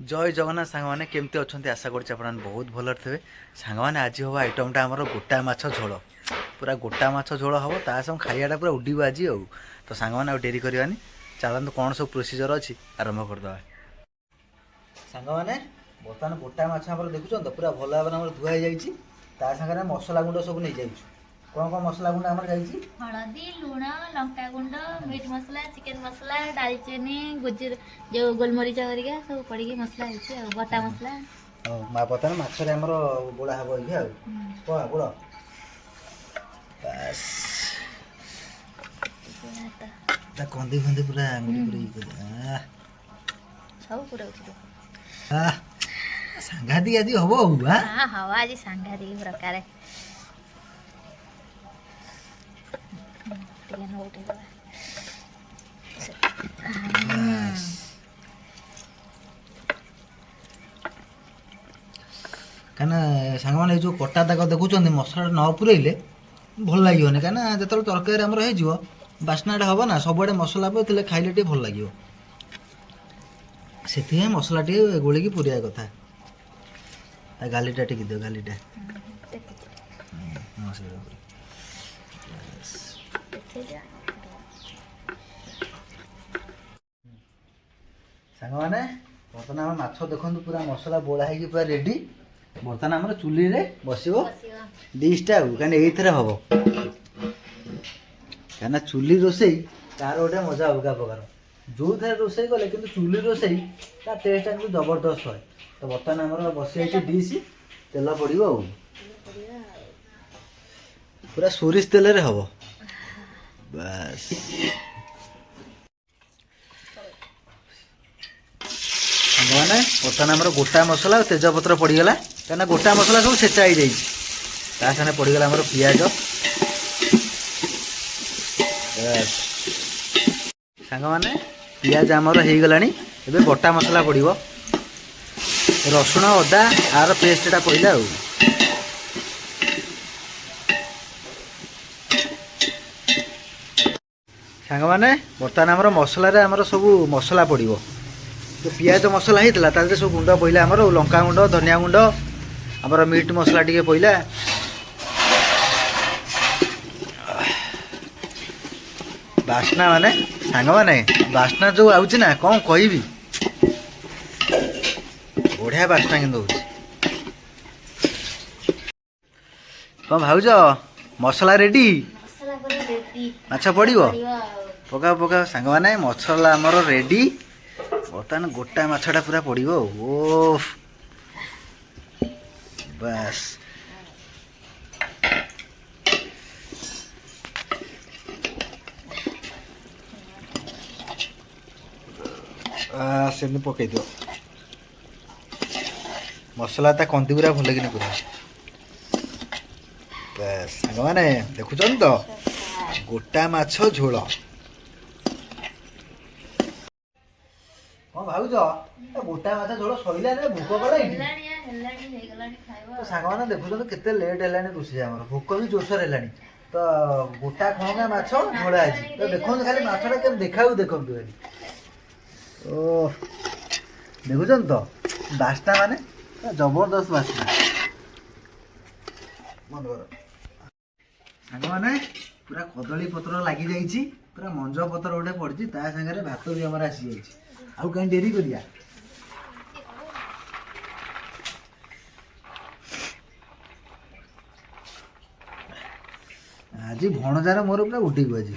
जय जगन्नाथ सांग मैंने केमती अच्छा आशा कर बहुत भल थे सांग मैंने आज हम आइटमटा आमर गोटा माछ झोल पूरा गोटा माछ झोल हम तासम खाइाटा पूरा उड्डू आज तो सांग मैंने डेरी करवानी चलते कौन सब प्रोसीजर अच्छी आरंभ करदे सांग मैंने बर्तमान गोटा माछ देखुं तो पूरा भल भाव धुआ जाइए मसला गुंड सब नहीं जाइए कौन मसला गुंड आम जाइए हलदी लुण लंका गुंड मीट मसला चिकेन मसला दालचीनी गुजर जो गोलमरीच हरिका सब पड़ी मसला है बटा मसला बर्तमान मछरे आम गोड़ा हम ये कह गोड़ कंदी फंदी पूरा आंगुली पूरा सब पूरा सांघातिक आज हम हाँ हवा आज सांघातिक प्रकार कहीं सांग मैंने जो कटा दाग देखुं मसला न पुरेले भल लगे कहीं जो तरकारी आमर हो बास्नाटा हम ना सब मसला पे खाइले टे भल लगे से मसला टे गोलिकी पुरिया कथा गालीटा टिक दियो गालीटा सांग मैंने बर्तमान आम माछ देखो पूरा मसला बोला है पूरा रेडी बर्तमान आम चुली रे बस डिशटा कहीं ये हम कहीं चुली रोसे तार गोटे मजा अलग प्रकार जो थे रोसे कले कि चुली रोसे तार टेस्ट एकदम जबरदस्त है तो बर्तमान आम बस डिश तेल पड़ो पूरा सोरिष तेल रे हम बस मैंने बर्तमान आम गोटा मसला और तेजपत्र पड़गला कहीं गोटा मसला सब छेचा हो जाए पड़गला आम पिज सांग मैंने पिज आमर हो गला एबे बटा मसला पड़ो रसुण अदा आर पेस्टा पड़ा सांग मैंने बर्तमान आमर मसलार आमर सब मसला पड़ो जो पिज मसला होता सब गुंड पड़ा आमर लंका गुंड धनिया गुंड आमर मीट मसला टी पड़ा बास्ना माने सांग माने बास्ना जो आउची ना कौन कहबी बढ़िया बास्ना कि कौन भाज मसला रेडी माछ पड़ो पका पका सांग माने मसला आमर रेडी बर्तमान गोटा माछटा पूरा पड़ो ओ बस से पकई दियो मसला कंदी पूरा भल कि पूरा बस सांग मैंने देखुं तो गोटा माछ झोल कौन भाज गोटा माछ झोल सैला भोक कला तो सांग मैंने देखुं केते लेट है रोषे आम भोक भी जोरसोर है तो गोटा खंगा माछ झोल आज तो देखो खाली माछटा के देखा देखु ओ देखुन तो बास्ना माने जबरदस्त बास्ना बंद कर सांग माने पूरा कदली पत्र लगी जाइए पूरा मंज पत्र गोटे पड़ी सागर भात भी आम आसी जाइए आउ कहीं डेरी करिया आज भणजार मोर पूरा उठी को आज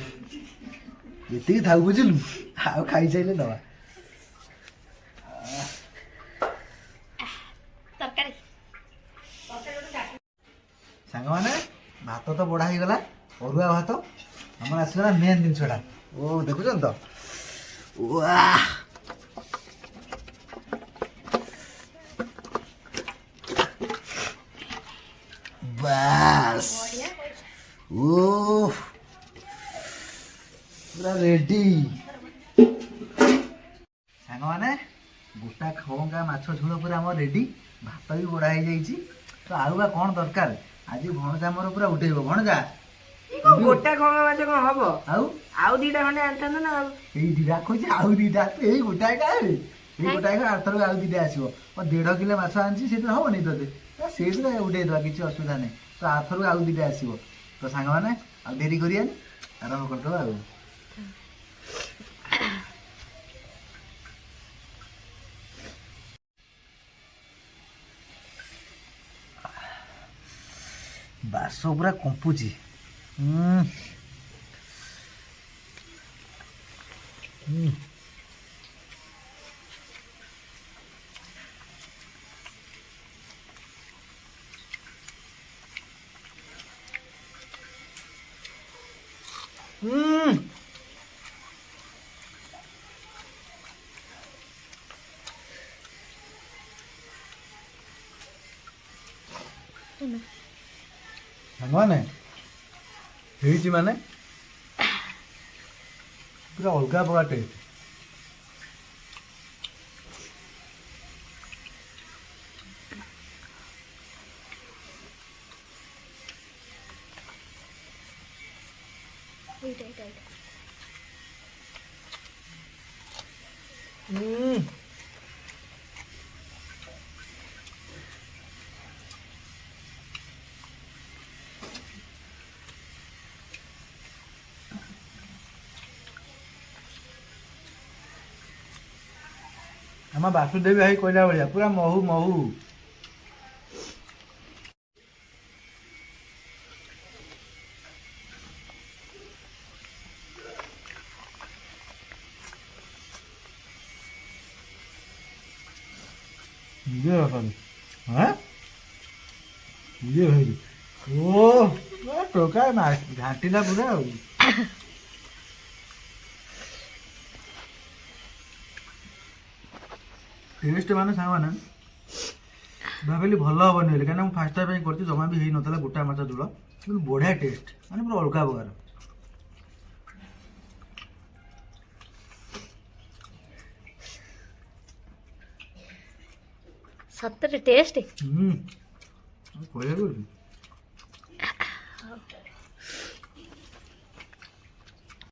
ये था बुझलु आउ खाई सारे दवा सांग मैंने भात तो बड़ा हो गला अरुआ भात आम आसगला मेन जिनसा ओ देखुन तो बस ओ पूरा रेडी सांग मैंने गोटा खंगा माछ झोल पूरा आम रेडी भात भी बड़ा हो जाइए तो आउगा कौन दरकार आज भणजा मोर पूरा उठेब भणजा गोटा खंगा माछ कौन हम आउ आउ दीटा खंडे आनता ना এই দিদা কইছে আউ দিদা এই গোটায় গায়ে ଏଇ ଗୋଟାକ ଆରଥରକୁ ଆଉ ଦୁଇଟା ଆସିବ ମୋ 1.5 କିଲୋ ମାଛ ଆଣିଛି ସେଥିରେ ହବନି ତତେ ସେଇଥିରେ ଉଠେଇଦେବା କିଛି ଅସୁବିଧା ନାହିଁ ତ ଆରଥରକୁ ଆଉ ଦୁଇଟା ଆସିବ ତ ସାଙ୍ଗମାନେ ଆଉ ଡେରି କରିବାନି ଆରମ୍ଭ କରିଦେବା ଆଉ ବାସ ପୁରା କମ୍ପୁଛି ସାଙ୍ଗମାନେ ହେଇଛି ମାନେ ପୁରା ଅଲଗା ପ୍ରକାର ଟେଷ୍ଟ ଆମ ବାସୁଦେବୀ ଭାଇ କହିଲା ଭଳିଆ ପୁରା ମହୁ ମହୁ ନିଜେ ହଁ ନିଜେ ଭାଇ ଓ ଟୋକା ଘାଣ୍ଟିଲା ପୁରା ଆଉ ଟେଷ୍ଟ ମାନେ ସାଙ୍ଗମାନେ ଭାବିଲି ଭଲ ହବନି ବୋଲି କାହିଁକିନା ମୁଁ ଫାଷ୍ଟ ଟାଇମ୍ ପାଇଁ କରିଛି ଜମା ବି ହେଇନଥିଲା ଗୋଟା ମାଛ ଝୋଳ କିନ୍ତୁ ବଢ଼ିଆ ଟେଷ୍ଟ ମାନେ ପୁରା ଅଲଗା ପ୍ରକାର ସତରେ ଟେଷ୍ଟ କହିବାକୁ